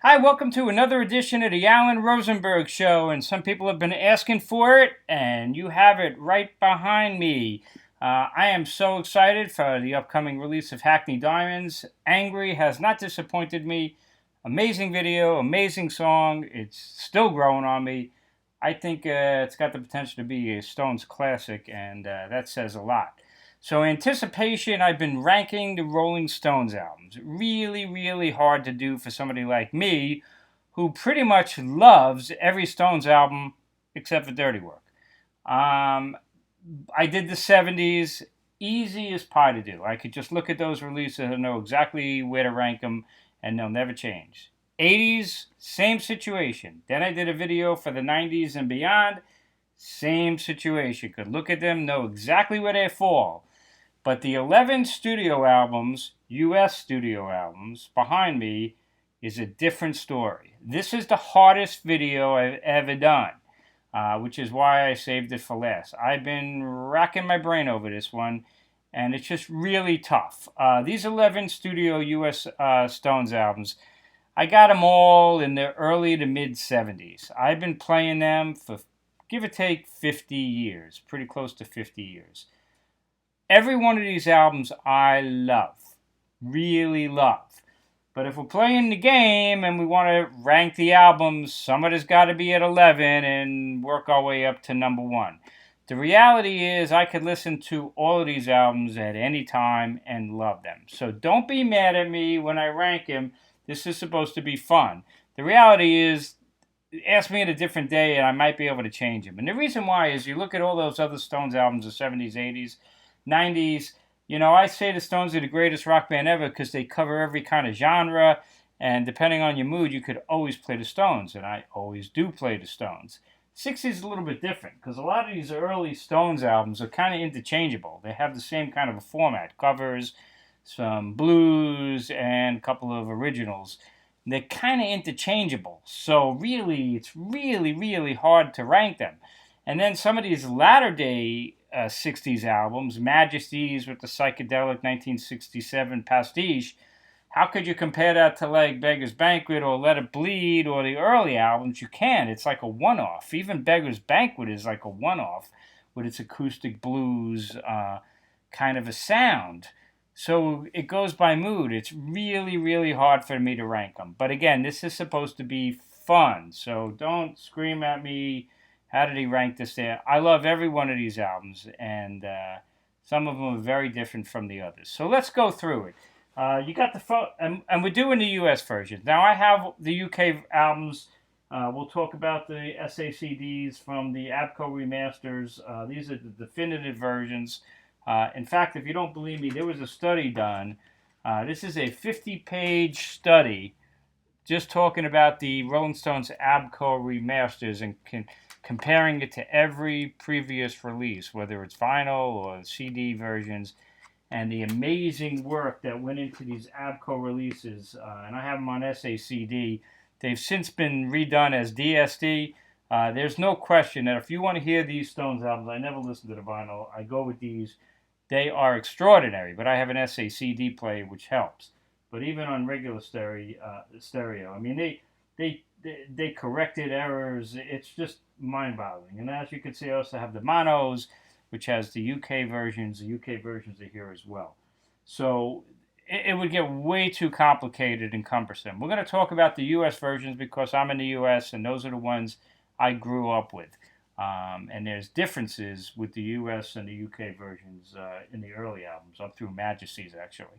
Hi, welcome to another edition of the Alan Rosenberg Show, and some people have been asking for it, and you have it right behind me. I am so excited for the upcoming release of Hackney Diamonds. Angry has not disappointed me. Amazing video, amazing song. It's still growing on me. I think it's got the potential to be a Stones classic, and that says a lot. So, anticipation, I've been ranking the Rolling Stones albums. Really, really hard to do for somebody like me who pretty much loves every Stones album except for Dirty Work. Um, I did the 70s, easy as pie to do. I could just look at those releases and know exactly where to rank them, and they'll never change. 80s, same situation. Then I did a video for the 90s and beyond, same situation. Could look at them, know exactly where they fall. But the 11 studio albums, US studio albums, behind me is a different story. This is the hardest video I've ever done, which is why I saved it for last. I've been racking my brain over this one, and it's just really tough. These 11 studio US Stones albums, I got them all in the early to mid 70s. I've been playing them for give or take 50 years, pretty close to 50 years. Every one of these albums I love, really love. But if we're playing the game and we want to rank the albums, somebody's got to be at 11 and work our way up to number 1. The reality is I could listen to all of these albums at any time and love them. So don't be mad at me when I rank them. This is supposed to be fun. The reality is, ask me at a different day and I might be able to change them. And the reason why is you look at all those other Stones albums, the 70s, 80s, 90s, I say the Stones are the greatest rock band ever because they cover every kind of genre, and depending on your mood, you could always play the Stones, and I always do play the Stones. 60s is a little bit different because a lot of these early Stones albums are kind of interchangeable. They have the same kind of a format, covers, some blues, and a couple of originals. They're kind of interchangeable, so really, it's really, really hard to rank them. And then some of these latter day 60s albums, Majesties with the psychedelic 1967 pastiche, how could you compare that to like Beggars Banquet or Let It Bleed or the early albums? You can. It's like a one-off. Even Beggars Banquet is like a one-off with its acoustic blues kind of a sound. So it goes by mood. It's really, really hard for me to rank them. But again, this is supposed to be fun. So don't scream at me. How did he rank this there? I love every one of these albums, and some of them are very different from the others. So let's go through it. You got the and we're doing the U.S. version. Now I have the U.K. albums. We'll talk about the SACDs from the ABCO remasters. These are the definitive versions. In fact, if you don't believe me, there was a study done. This is a 50-page study just talking about the Rolling Stones ABCO remasters and comparing it to every previous release, whether it's vinyl or CD versions, and the amazing work that went into these ABCO releases. And I have them on SACD. They've since been redone as DSD. There's no question that if you want to hear these Stones albums, I never listen to the vinyl. I go with these. They are extraordinary, but I have an SACD player, which helps. But even on regular stereo, I mean, they corrected errors. It's just mind-boggling. And as you can see, I also have the monos, which has the UK versions. The UK versions are here as well. So it would get way too complicated and cumbersome. We're going to talk about the US versions because I'm in the US, and those are the ones I grew up with. And there's differences with the US and the UK versions in the early albums, up through Majesty's, actually.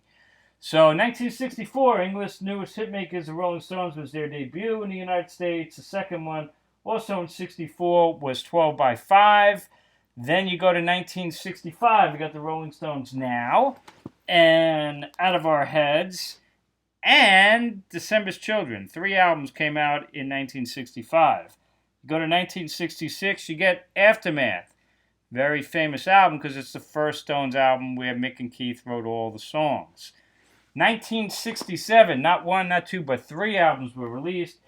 So 1964, English newest hitmakers, the Rolling Stones, was their debut in the United States. The second one, also in 64, was 12 by 5. Then you go to 1965, we got the Rolling Stones Now, and Out of Our Heads, and December's Children. 3 albums came out in 1965. You go to 1966, you get Aftermath. Very famous album because it's the first Stones album where Mick and Keith wrote all the songs. 1967, not 1, not 2, but 3 albums were released.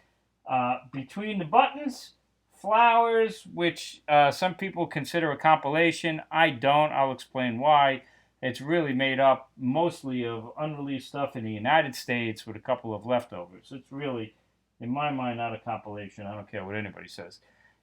Between the Buttons, Flowers, which some people consider a compilation. I don't. I'll explain why. It's really made up mostly of unreleased stuff in the United States with a couple of leftovers. It's really In my mind, not a compilation. I don't care what anybody says.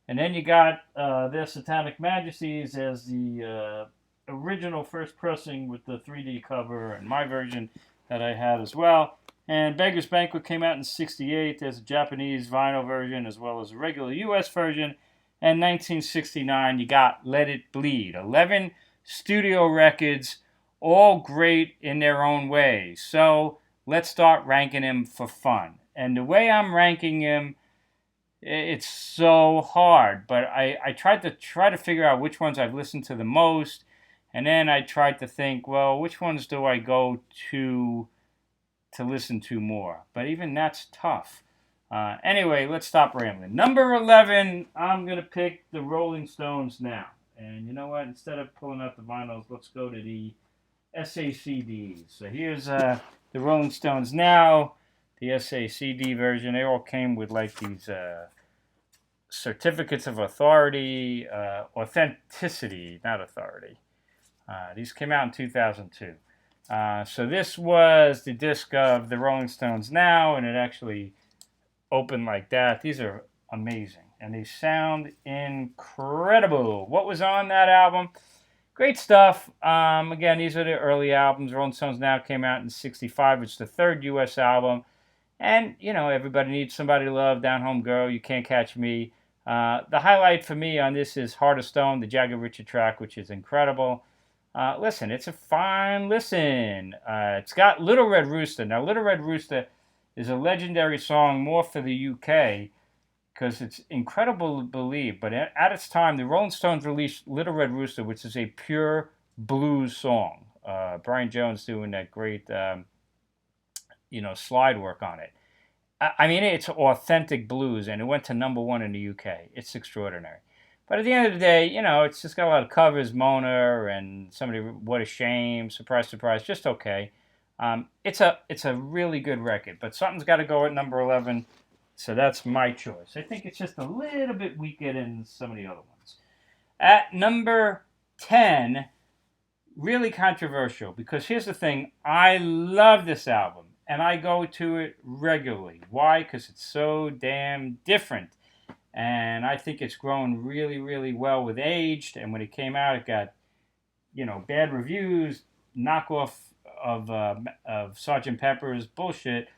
And then you got their Satanic Majesties as the original first pressing with the 3D cover, and my version that I had as well. And Beggars Banquet came out in '68. There's a Japanese vinyl version as well as a regular US version. And 1969, you got Let It Bleed. 11 studio records, all great in their own way. So let's start ranking them for fun. And the way I'm ranking them, it's so hard, but I tried to figure out which ones I've listened to the most, and then I tried to think, well, which ones do I go to listen to more? But even that's tough. Anyway, let's stop rambling. Number 11, I'm gonna pick the Rolling Stones now. And you know what? Instead of pulling out the vinyls, let's go to the SACDs. So here's the Rolling Stones now. The SACD version, they all came with like these certificates of authority, authenticity, not authority. These came out in 2002. So this was the disc of the Rolling Stones now, and it actually opened like that. These are amazing, and they sound incredible. What was on that album? Great stuff. Again, these are the early albums. Rolling Stones now came out in '65. It's the third U.S. album. And, you know, Everybody Needs Somebody to Love, Down Home Girl, You Can't Catch Me. The highlight for me on this is Heart of Stone, the Jagger Richard track, which is incredible. Listen, it's a fine listen. It's got Little Red Rooster. Now, Little Red Rooster is a legendary song more for the UK because it's incredible to believe. But at its time, the Rolling Stones released Little Red Rooster, which is a pure blues song. Brian Jones doing that great... slide work on it. I mean, it's authentic blues, and it went to #1 in the UK. It's extraordinary. But at the end of the day, it's just got a lot of covers, Mona and somebody, What a Shame, Surprise, Surprise, just okay. It's a really good record, but something's got to go at number 11, so that's my choice. I think it's just a little bit weaker than some of the other ones. At number 10, really controversial, because here's the thing, I love this album. And I go to it regularly. Why? Because it's so damn different. And I think it's grown really, really well with age. And when it came out, it got, bad reviews, knockoff of Sgt. Pepper's bullshit.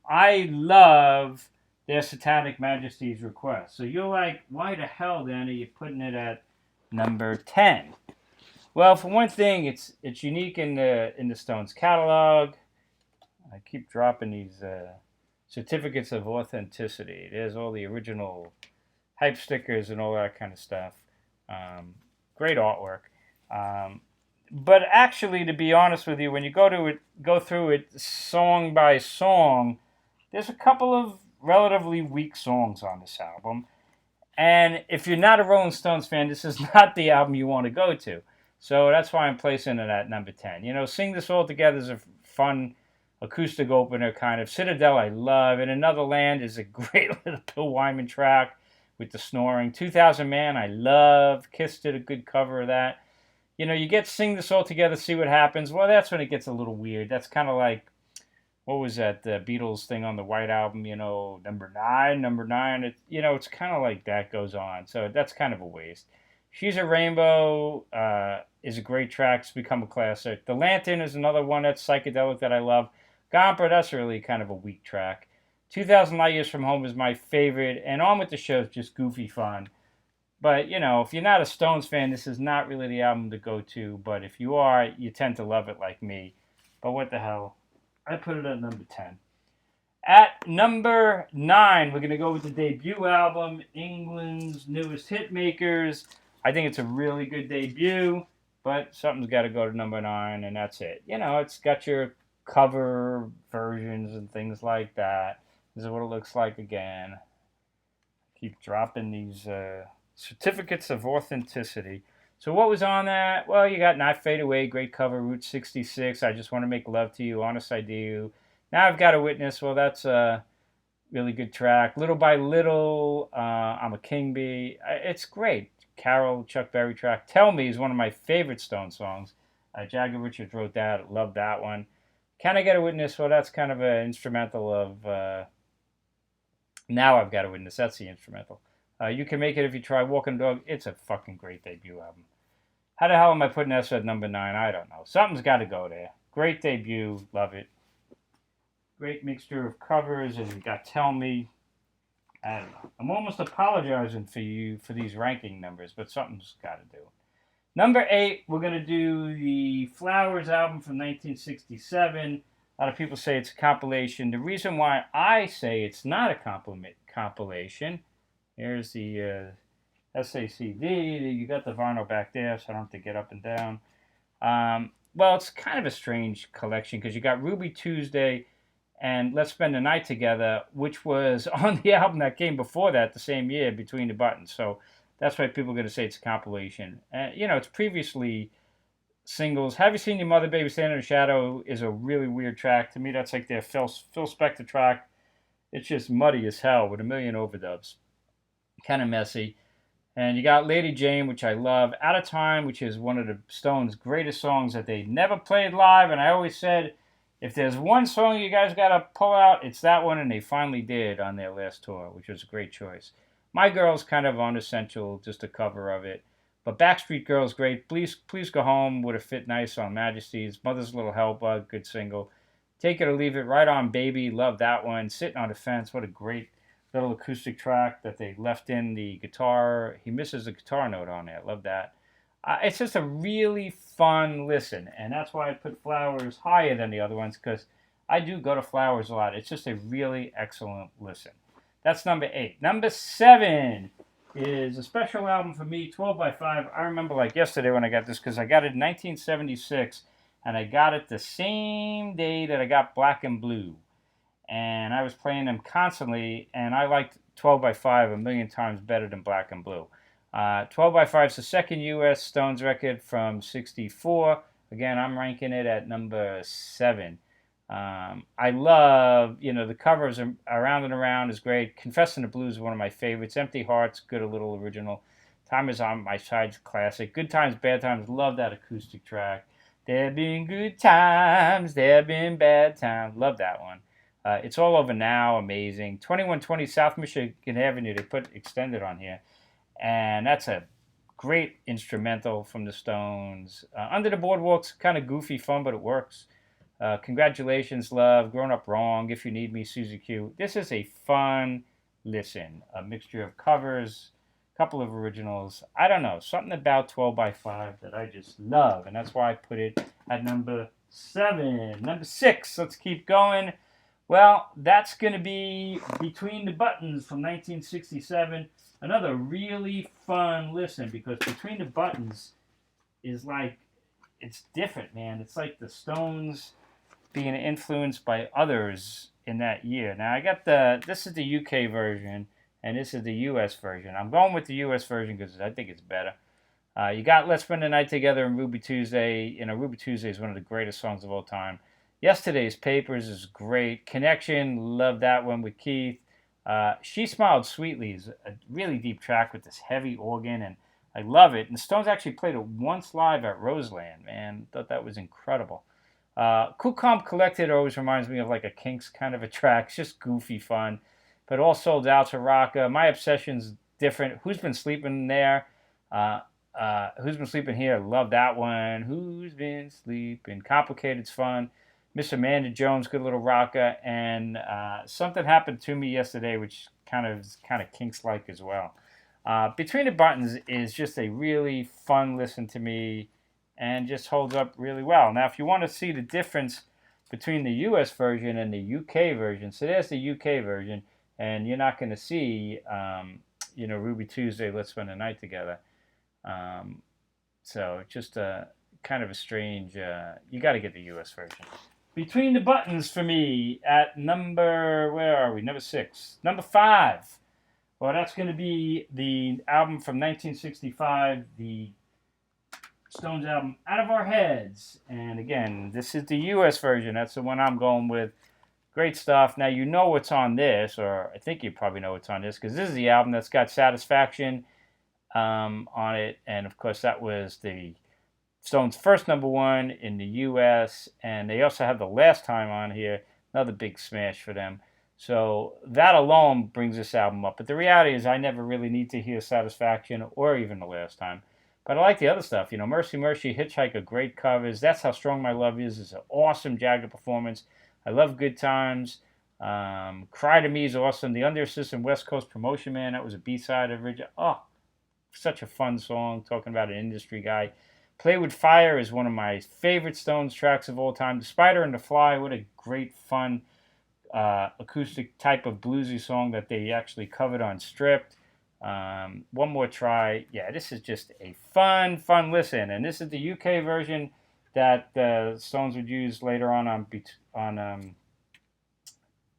I love their Satanic Majesty's Request. So you're like, why the hell then are you putting it at number 10? Well, for one thing, it's unique in the Stones catalog. I keep dropping these certificates of authenticity. There's all the original hype stickers and all that kind of stuff. Great artwork. But actually, to be honest with you, when you go through it song by song, there's a couple of relatively weak songs on this album. And if you're not a Rolling Stones fan, this is not the album you want to go to. So that's why I'm placing it at number 10. Sing This All Together is a fun acoustic opener kind of. Citadel I love. In Another Land is a great little Bill Wyman track with the snoring. 2000 Man I love. Kiss did a good cover of that. You get Sing This All Together, See What Happens. Well, that's when it gets a little weird. That's kind of like, what was that, the Beatles thing on the White Album, number 9. It's kind of like that goes on. So that's kind of a waste. She's a Rainbow is a great track. It's become a classic. The Lantern is another one that's psychedelic that I love. Gomper, that's really kind of a weak track. 2,000 Light Years from Home is my favorite, and On With the Show is just goofy fun. But, if you're not a Stones fan, this is not really the album to go to, but if you are, you tend to love it like me. But what the hell? I put it at number 10. At number 9, we're going to go with the debut album, England's Newest Hitmakers. I think it's a really good debut, but something's got to go to number 9, and that's it. It's got your cover versions and things like that. This is what it looks like again. Keep dropping these certificates of authenticity. So what was on that? Well, you got Not Fade Away, great cover. Route 66, I Just Want to Make Love to You, Honest I Do. Now I've Got a Witness. Well, that's a really good track. Little by Little, I'm a King Bee. It's great. Carol, Chuck Berry track. Tell Me is one of my favorite Stone songs. Jagger Richards wrote that. Love that one. Can I Get a Witness? Well, that's kind of an instrumental of Now I've Got a Witness. That's the instrumental. You Can Make It If You Try. Walking Dog. It's a fucking great debut album. How the hell am I putting this at number 9? I don't know. Something's got to go there. Great debut. Love it. Great mixture of covers, and you got Tell Me. I don't know. I'm almost apologizing for you for these ranking numbers, but something's got to do. Number 8, we're going to do the Flowers album from 1967. A lot of people say it's a compilation. The reason why I say it's not a compilation, here's the SACD. You got the vinyl back there, so I don't have to get up and down. Well, it's kind of a strange collection because you got Ruby Tuesday and Let's Spend the Night Together, which was on the album that came before that, the same year, Between the Buttons. So that's why people are going to say it's a compilation. It's previously singles. Have You Seen Your Mother, Baby, Stand in the Shadow is a really weird track. To me, that's like their Phil Spector track. It's just muddy as hell with a million overdubs. Kind of messy. And you got Lady Jane, which I love. Out of Time, which is one of the Stones' greatest songs that they never played live. And I always said, if there's one song you guys got to pull out, it's that one. And they finally did on their last tour, which was a great choice. My Girl's kind of unessential, just a cover of it. But Backstreet Girl's great. Please Go Home would have fit nice on Majesty's. Mother's Little Helper, good single. Take It or Leave It, Right On Baby, love that one. Sitting on the Fence, what a great little acoustic track that they left in the guitar. He misses a guitar note on it. Love that. It's just a really fun listen, and that's why I put Flowers higher than the other ones, because I do go to Flowers a lot. It's just a really excellent listen. That's number 8. Number 7 is a special album for me, 12 by 5. I remember like yesterday when I got this, because I got it in 1976, and I got it the same day that I got Black and Blue. And I was playing them constantly, and I liked 12 by 5 a million times better than Black and Blue. 12 by 5 is the second U.S. Stones record from 64. Again, I'm ranking it at number 7. I love, the covers Around and Around is great. Confessing the Blues is one of my favorites. Empty Hearts, good, a little original. Time Is On My Side's classic. Good Times, Bad Times, love that acoustic track. There have been good times, there have been bad times. Love that one. It's All Over Now, amazing. 2120 South Michigan Avenue, they put extended on here. And that's a great instrumental from the Stones. Under the Boardwalk's kind of goofy fun, but it works. Congratulations, Love, Grown Up Wrong, If You Need Me, Susie Q. This is a fun listen. A mixture of covers, a couple of originals. I don't know, something about 12 by 5 that I just love. And that's why I put it at number 7. Number 6, let's keep going. Well, that's going to be Between the Buttons from 1967. Another really fun listen, because Between the Buttons is like, it's different, man. It's like the Stones being influenced by others in that year. Now, I got this is the UK version, and this is the US version. I'm going with the US version because I think it's better. You got Let's Spend the Night Together and Ruby Tuesday. Ruby Tuesday is one of the greatest songs of all time. Yesterday's Papers is great. Connection, love that one with Keith. She Smiled Sweetly is a really deep track with this heavy organ, and I love it. And the Stones actually played it once live at Roseland, man. Thought that was incredible. Cool Calm Collected always reminds me of like a Kinks kind of a track. It's just goofy fun. But All Sold Out's a rocker. My Obsession's different. Who's Been Sleeping There? Who's Been Sleeping Here? Love that one. Who's Been Sleeping? Complicated's fun. Miss Amanda Jones, good little rocker. And Something Happened to Me Yesterday, which kind of Kinks-like as well. Between the Buttons is just a really fun listen to me and just holds up really well. Now, if you want to see the difference between the US version and the UK version, so there's the UK version, and you're not going to see, Ruby Tuesday, Let's Spend the Night Together. So just kind of a strange, you got to get the US version. Between the Buttons for me at where are we? Number 6. Number 5. Well, that's going to be the album from 1965, the Stones album, Out of Our Heads. And again, this is the US version. That's the one I'm going with. Great stuff. Now, you know what's on this, or I think you probably know what's on this, because this is the album that's got Satisfaction on it. And, of course, that was the Stones' first number 1 in the U.S., and they also have The Last Time on here, another big smash for them. So that alone brings this album up. But the reality is, I never really need to hear Satisfaction or even The Last Time. But I like the other stuff. Mercy Mercy, Hitchhiker, great covers. That's How Strong My Love Is an awesome Jagger performance. I love Good Times. Cry to Me is awesome. The Under System West Coast Promotion Man, that was a B-side original. Oh, such a fun song, talking about an industry guy. Play with Fire is one of my favorite Stones tracks of all time. The Spider and the Fly, what a great, fun acoustic type of bluesy song that they actually covered on Stripped. One More Try. Yeah, this is just a fun listen. And this is the UK version that the Stones would use later on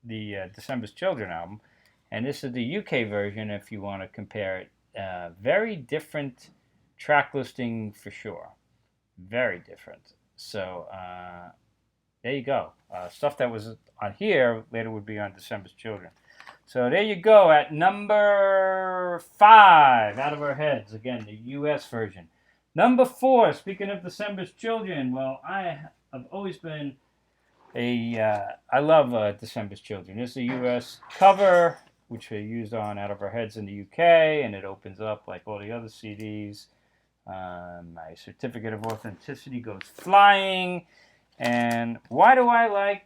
the December's Children album. And this is the UK version if you want to compare it. Very different track listing for sure. Very different. So there you go. Stuff that was on here later would be on December's Children. So there you go at number 5 out of our heads. Again, the US version. Number 4, speaking of December's Children, well, I have always been I love December's Children. This is a US cover, which we used on Out of Our Heads in the UK, and it opens up like all the other CDs. My certificate of authenticity goes flying. And why do I like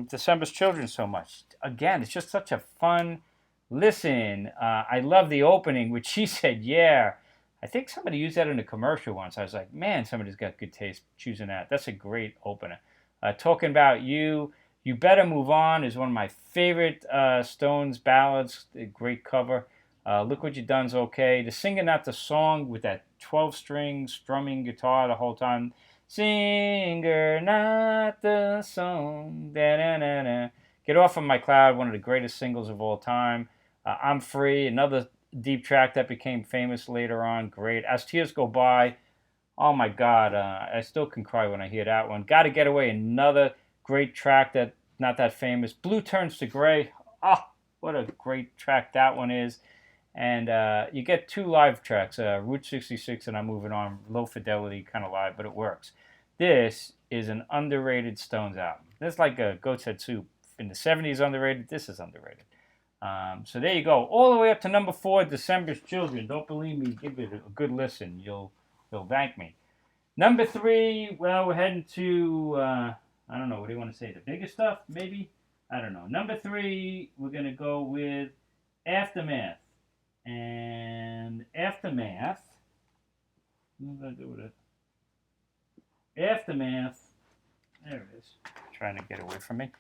December's Children so much? Again, it's just such a fun listen. I love the opening, which she said, yeah. I think somebody used that in a commercial once. I was like, man, somebody's got good taste choosing that. That's a great opener. Talking About You, You Better Move On is one of my favorite Stones ballads. A great cover. Look What You Done's okay. The Singing Not the Song with that 12-string strumming guitar the whole time. Singer, not the song. Da-da-da-da. Get Off of My Cloud, one of the greatest singles of all time. I'm Free, another deep track that became famous later on. Great. As Tears Go By, oh my God, I still can cry when I hear that one. Gotta Get Away, another great track that not that famous. Blue Turns to Gray, oh, what a great track that one is. And you get 2 live tracks, Route 66 and I'm Moving On, low fidelity kind of live, but it works. This is an underrated Stones album. This is like a Goat's Head Soup. In the 70s underrated, this is underrated. So there you go. All the way up to number 4, December's Children. Don't believe me, give it a good listen. You'll thank me. Number 3, well, we're heading to, I don't know, what do you want to say? The biggest stuff, maybe? I don't know. Number 3, we're going to go with Aftermath. And Aftermath, what did I do with it? Aftermath, there it is. Trying to get away from me.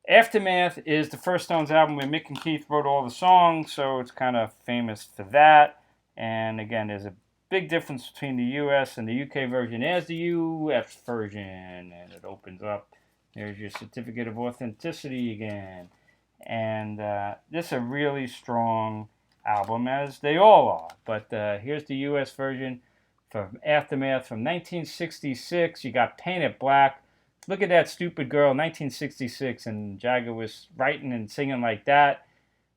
Aftermath is the first Stones album where Mick and Keith wrote all the songs, so it's kind of famous for that. And again, there's a big difference between the US and the UK version. There's the US version, and it opens up. There's your certificate of authenticity again. And this is a really strong album, as they all are. But here's the US version from Aftermath from 1966. You got Paint It Black. Look at That Stupid Girl, 1966, and Jagger was writing and singing like that.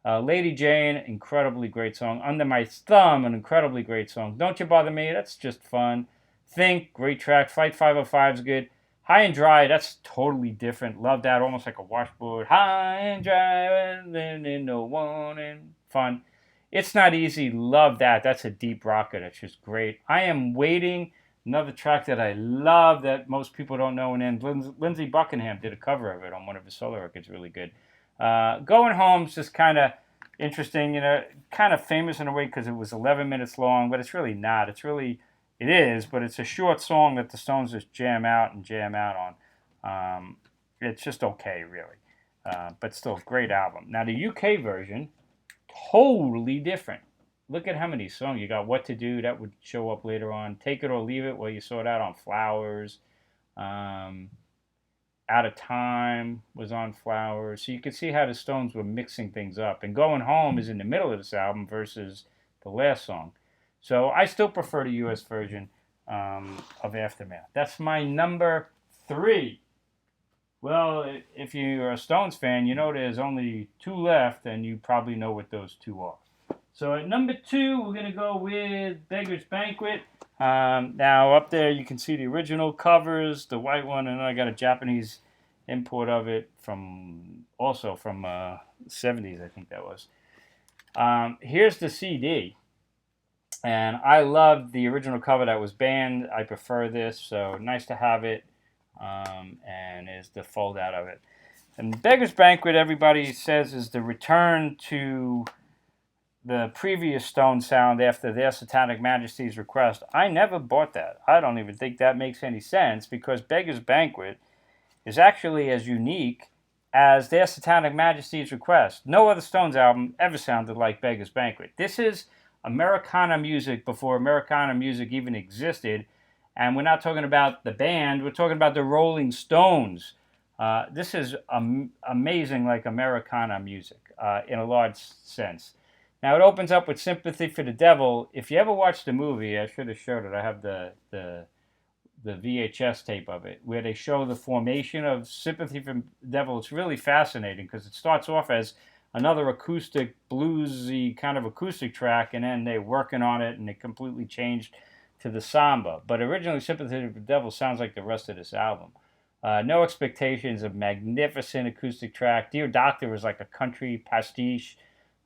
Lady Jane, incredibly great song. Under My Thumb, an incredibly great song. Don't You Bother Me, that's just fun. Think, great track. Flight 505 is good. High and Dry, that's totally different. Love that, almost like a washboard. High and dry, and no one, and fun. It's Not Easy, love that. That's a deep rocker, that's just great. I Am Waiting, another track that I love that most people don't know, and then Lindsey Buckingham did a cover of it on one of his solo records, really good. Going Home's just kind of interesting, kind of famous in a way because it was 11 minutes long, but it's really not. It is, but it's a short song that the Stones just jam out on. It's just okay, really. But still, great album. Now, the UK version, totally different. Look at how many songs. You got What to Do, that would show up later on. Take It or Leave It, well, you saw that on Flowers. Out of Time was on Flowers. So you could see how the Stones were mixing things up. And Going Home is in the middle of this album versus the last song. So I still prefer the US version of Aftermath. That's my number 3. Well, if you're a Stones fan, you know there's only 2 left, and you probably know what those 2 are. So at number 2, we're going to go with Beggars Banquet. Now, up there, you can see the original covers, the white one, and I got a Japanese import of it from also from 70s, I think that was. Here's the CD. And I loved the original cover that was banned. I prefer this, so nice to have it. And is the fold out of it. And Beggars Banquet, everybody says, is the return to the previous Stone sound after their Satanic Majesty's request. I never bought that. I don't even think that makes any sense because Beggars Banquet is actually as unique as their Satanic Majesty's request. No other Stones album ever sounded like Beggars Banquet. This is Americana music before Americana music even existed. And we're not talking about the band, we're talking about the Rolling Stones. This is amazing, like Americana music in a large sense. Now it opens up with Sympathy for the Devil. If you ever watched the movie, I should have showed it. I have the VHS tape of it, where they show the formation of Sympathy for the Devil. It's really fascinating because it starts off as another acoustic, bluesy kind of acoustic track, and then they're working on it, and it completely changed to the samba. But originally, Sympathy for the Devil sounds like the rest of this album. No Expectations, a magnificent acoustic track. Dear Doctor is like a country pastiche,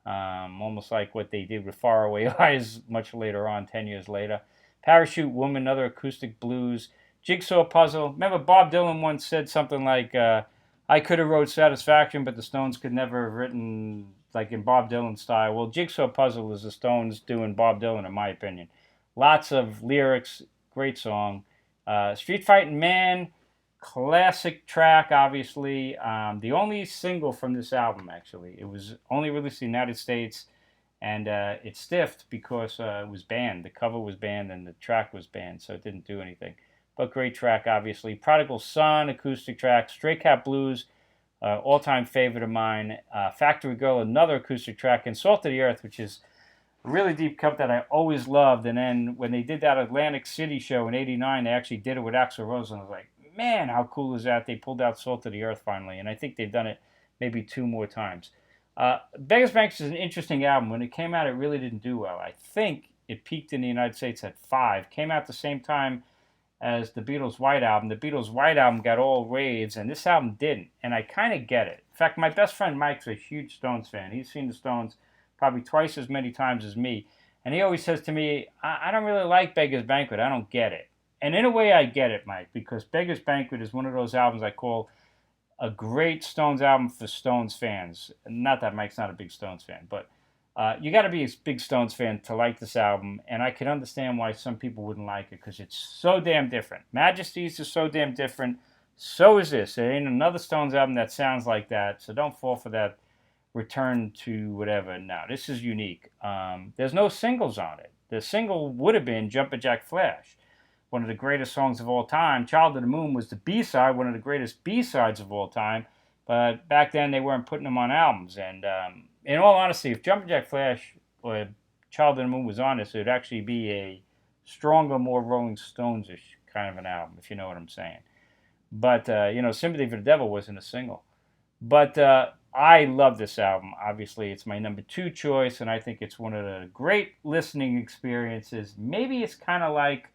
almost like what they did with Faraway Eyes much later on, 10 years later. Parachute Woman, another acoustic blues. Jigsaw Puzzle. Remember Bob Dylan once said something like, I could have wrote Satisfaction, but the Stones could never have written like in Bob Dylan style. Well, Jigsaw Puzzle is the Stones doing Bob Dylan, in my opinion. Lots of lyrics, great song. Street Fighting Man, classic track, obviously. The only single from this album, actually. It was only released in the United States, and it stiffed because it was banned. The cover was banned and the track was banned, so it didn't do anything. But great track, obviously. Prodigal Son, acoustic track. Stray Cat Blues, all-time favorite of mine. Factory Girl, another acoustic track. And Salt of the Earth, which is a really deep cut that I always loved. And then when they did that Atlantic City show in '89, they actually did it with Axl Rose, and I was like, man, how cool is that? They pulled out Salt of the Earth finally, and I think they've done it maybe 2 more times. Beggars Banquet is an interesting album. When it came out, it really didn't do well. I think it peaked in the United States at 5. Came out the same time as the Beatles' White Album. The Beatles' White Album got all raves, and this album didn't. And I kind of get it. In fact, my best friend Mike's a huge Stones fan. He's seen the Stones probably twice as many times as me. And he always says to me, I don't really like Beggars Banquet. I don't get it. And in a way, I get it, Mike, because Beggars Banquet is one of those albums I call a great Stones album for Stones fans. Not that Mike's not a big Stones fan, but you got to be a big Stones fan to like this album, and I can understand why some people wouldn't like it because it's so damn different. Majesties is so damn different. So is this. There ain't another Stones album that sounds like that, so don't fall for that return to whatever. No, this is unique. There's no singles on it. The single would have been Jumpin' Jack Flash, one of the greatest songs of all time. Child of the Moon was the B-side, one of the greatest B-sides of all time, but back then they weren't putting them on albums, and in all honesty, if Jumpin' Jack Flash or Child of the Moon was on this, it would actually be a stronger, more Rolling Stones-ish kind of an album, if you know what I'm saying. But, Sympathy for the Devil wasn't a single. But I love this album. Obviously, it's my number 2 choice, and I think it's one of the great listening experiences. Maybe it's kind of like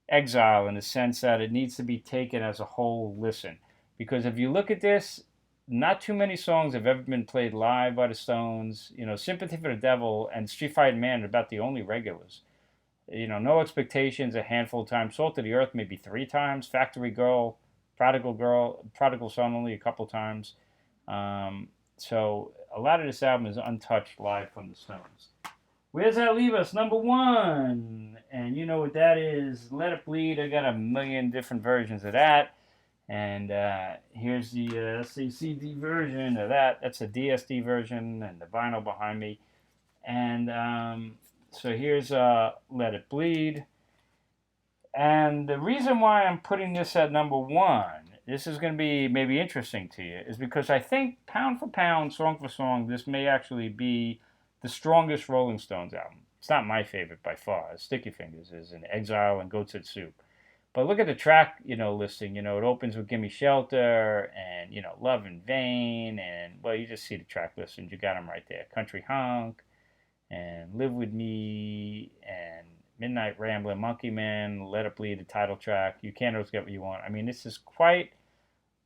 Exile in the sense that it needs to be taken as a whole listen. Because if you look at this, not too many songs have ever been played live by the Stones. Sympathy for the Devil and Street Fighting Man are about the only regulars. No Expectations a handful of times. Salt of the Earth maybe 3 times. Factory Girl, Prodigal Son only a couple times. So a lot of this album is untouched live from the Stones. Where does that leave us? Number 1. And you know what that is. Let It Bleed. I got a million different versions of that. And here's the SACD version of that. That's a DSD version and the vinyl behind me. And so here's Let It Bleed. And the reason why I'm putting this at number 1, this is going to be maybe interesting to you, is because I think pound for pound, song for song, this may actually be the strongest Rolling Stones album. It's not my favorite by far. Sticky Fingers is, and Exile and Goat's Head Soup. But look at the track, listing. It opens with Gimme Shelter and, Love in Vain. And, well, you just see the track listing. You got them right there. Country Honk and Live With Me and Midnight Ramblin', Monkey Man, Let It Bleed, the title track. You Can't Always Get What You Want. I mean, this is quite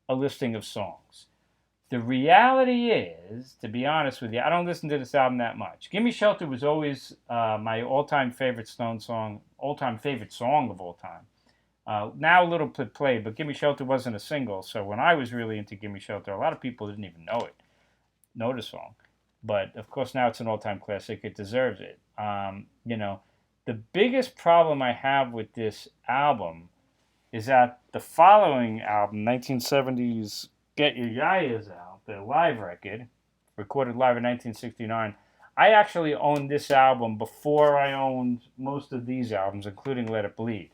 a listing of songs. The reality is, to be honest with you, I don't listen to this album that much. Gimme Shelter was always my all-time favorite Stone song, all-time favorite song of all time. Now a little bit played, but Gimme Shelter wasn't a single, so when I was really into Gimme Shelter, a lot of people didn't even know the song. But of course now it's an all-time classic. It deserves it. The biggest problem I have with this album is that the following album, 1970's Get Your Yayas Out, the live record, recorded live in 1969, I actually owned this album before I owned most of these albums, including Let It Bleed.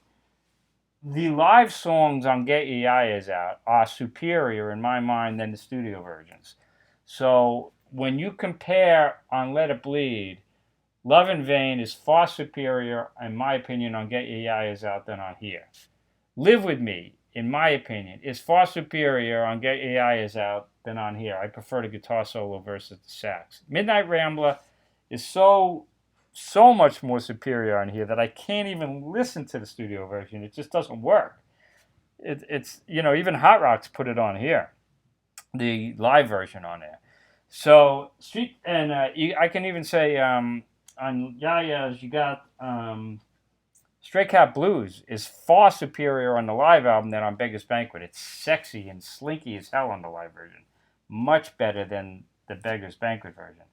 The live songs on Get Your Yayas Out are superior in my mind than the studio versions. So when you compare on Let It Bleed, Love in Vain is far superior, in my opinion, on Get Your Yayas Out than on here. Live With Me, in my opinion, is far superior on Get Your Yayas Out than on here. I prefer the guitar solo versus the sax. Midnight Rambler is so much more superior on here that I can't even listen to the studio version. It just doesn't work. It's even Hot Rocks put it on here, the live version on there. So I can even say on Yaya's you got Stray Cat Blues is far superior on the live album than on Beggars Banquet. It's sexy and slinky as hell on the live version, much better than the Beggars Banquet version,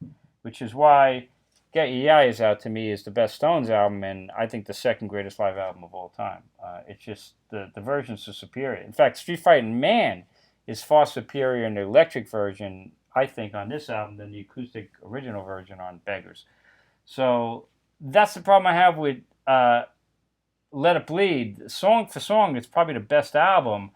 which is why Get Your Yayas Out to me is the best Stones album, and I think the second greatest live album of all time. It's just the versions are superior. In fact, Street Fighting Man is far superior in the electric version, I think, on this album than the acoustic original version on Beggars. So that's the problem I have with Let It Bleed. Song for song, it's probably the best album,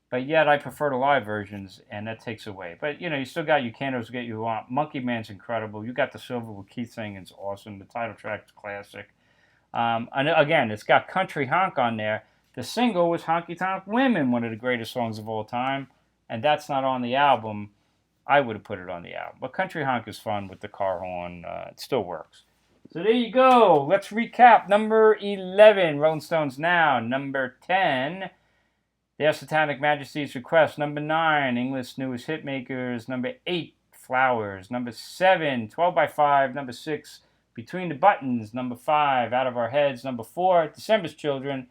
but yet I prefer the live versions, and that takes away. But, you still got You Can't Always Get You Want. Monkey Man's incredible. You got The Silver with Keith singing. It's awesome. The title track's classic. And again, it's got Country Honk on there. The single was Honky Tonk Women, one of the greatest songs of all time, and that's not on the album. I would have put it on the album. But Country Honk is fun with the car horn. It still works. So there you go. Let's recap. Number 11, Rolling Stones Now. Number 10, Their Satanic Majesty's Request. Number 9, English Newest Hitmakers. Number 8, Flowers. Number 7, 12 by 5. Number 6, Between the Buttons. Number 5, Out of Our Heads. Number 4, December's Children.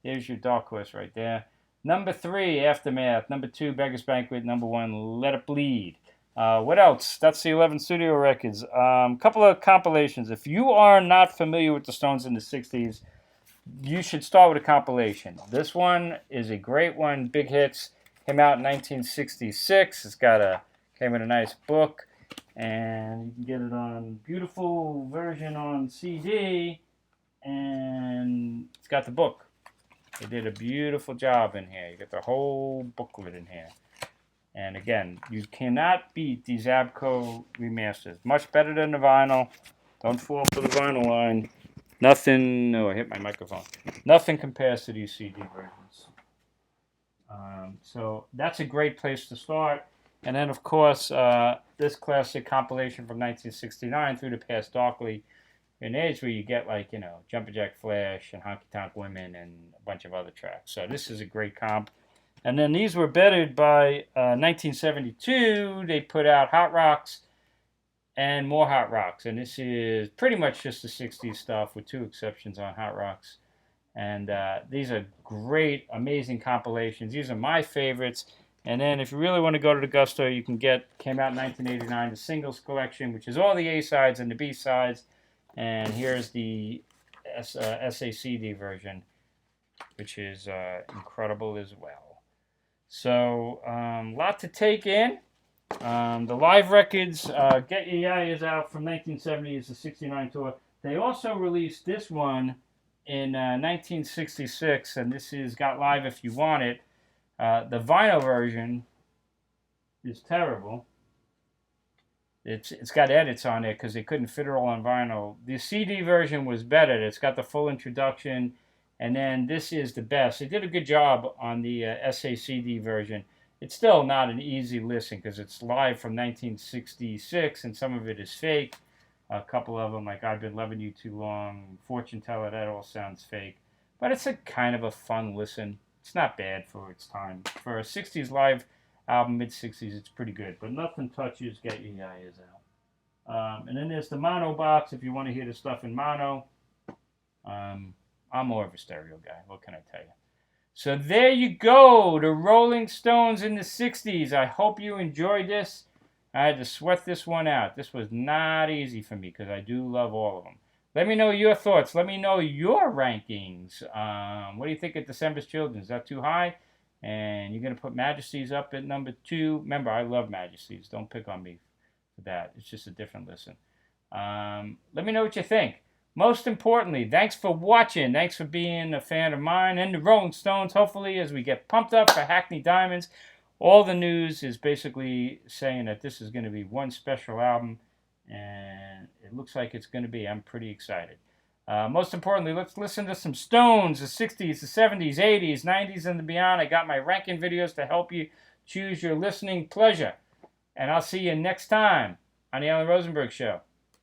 There's your dark horse right there. Number 3, Aftermath. Number 2, Beggars Banquet. Number 1, Let It Bleed. What else? That's the 11 studio records. Couple of compilations. If you are not familiar with the Stones in the 60s, you should start with a compilation. This one is a great one. Big Hits. Came out in 1966. Came in a nice book. And you can get it on beautiful version on CD. And it's got the book. They did a beautiful job in here. You get the whole booklet in here. And again, you cannot beat these Abco remasters. Much better than the vinyl. Don't fall for the vinyl line. Nothing. Oh, I hit my microphone. Nothing compares to these CD versions. So that's a great place to start. And then, of course, this classic compilation from 1969, Through the Past Darkly, an age where you get Jumpin' Jack Flash and Honky Tonk Women and a bunch of other tracks. So this is a great comp. And then these were bettered by 1972. They put out Hot Rocks and more Hot Rocks. And this is pretty much just the 60s stuff with 2 exceptions on Hot Rocks. And these are great, amazing compilations. These are my favorites. And then if you really want to go to the gusto, you can came out in 1989, the Singles Collection, which is all the A-sides and the B-sides. And here's the SACD version, which is incredible as well. So, lot to take in. The live records, Get Your Yayas Out from 1970 is the 69 tour. They also released this one in 1966, and this is Got Live If You Want It. The vinyl version is terrible. It's got edits on it because they couldn't fit it all on vinyl. The CD version was better. It's got the full introduction. And then this is the best. They did a good job on the SACD version. It's still not an easy listen because it's live from 1966 and some of it is fake. A couple of them, like I've Been Loving You Too Long, Fortune Teller, that all sounds fake. But it's a kind of a fun listen. It's not bad for its time. For a 60s live album, mid-60s. It's pretty good, but nothing touches Get Your Yayas Out. And then there's the mono box if you want to hear the stuff in mono. I'm more of a stereo guy. What can I tell you? So there you go, the Rolling Stones in the 60s. I hope you enjoyed this. I had to sweat this one out. This was not easy for me because I do love all of them. Let me know your thoughts. Let me know your rankings. What do you think of December's Children? Is that too high? And you're going to put Majesty's up at number 2. Remember, I love Majesty's. Don't pick on me for that. It's just a different listen. Let me know what you think. Most importantly, thanks for watching. Thanks for being a fan of mine and the Rolling Stones. Hopefully, as we get pumped up for Hackney Diamonds, all the news is basically saying that this is going to be one special album, and it looks like it's going to be. I'm pretty excited. Most importantly, let's listen to some Stones, the 60s, the 70s, 80s, 90s, and beyond. I got my ranking videos to help you choose your listening pleasure. And I'll see you next time on the Alan Rosenberg Show.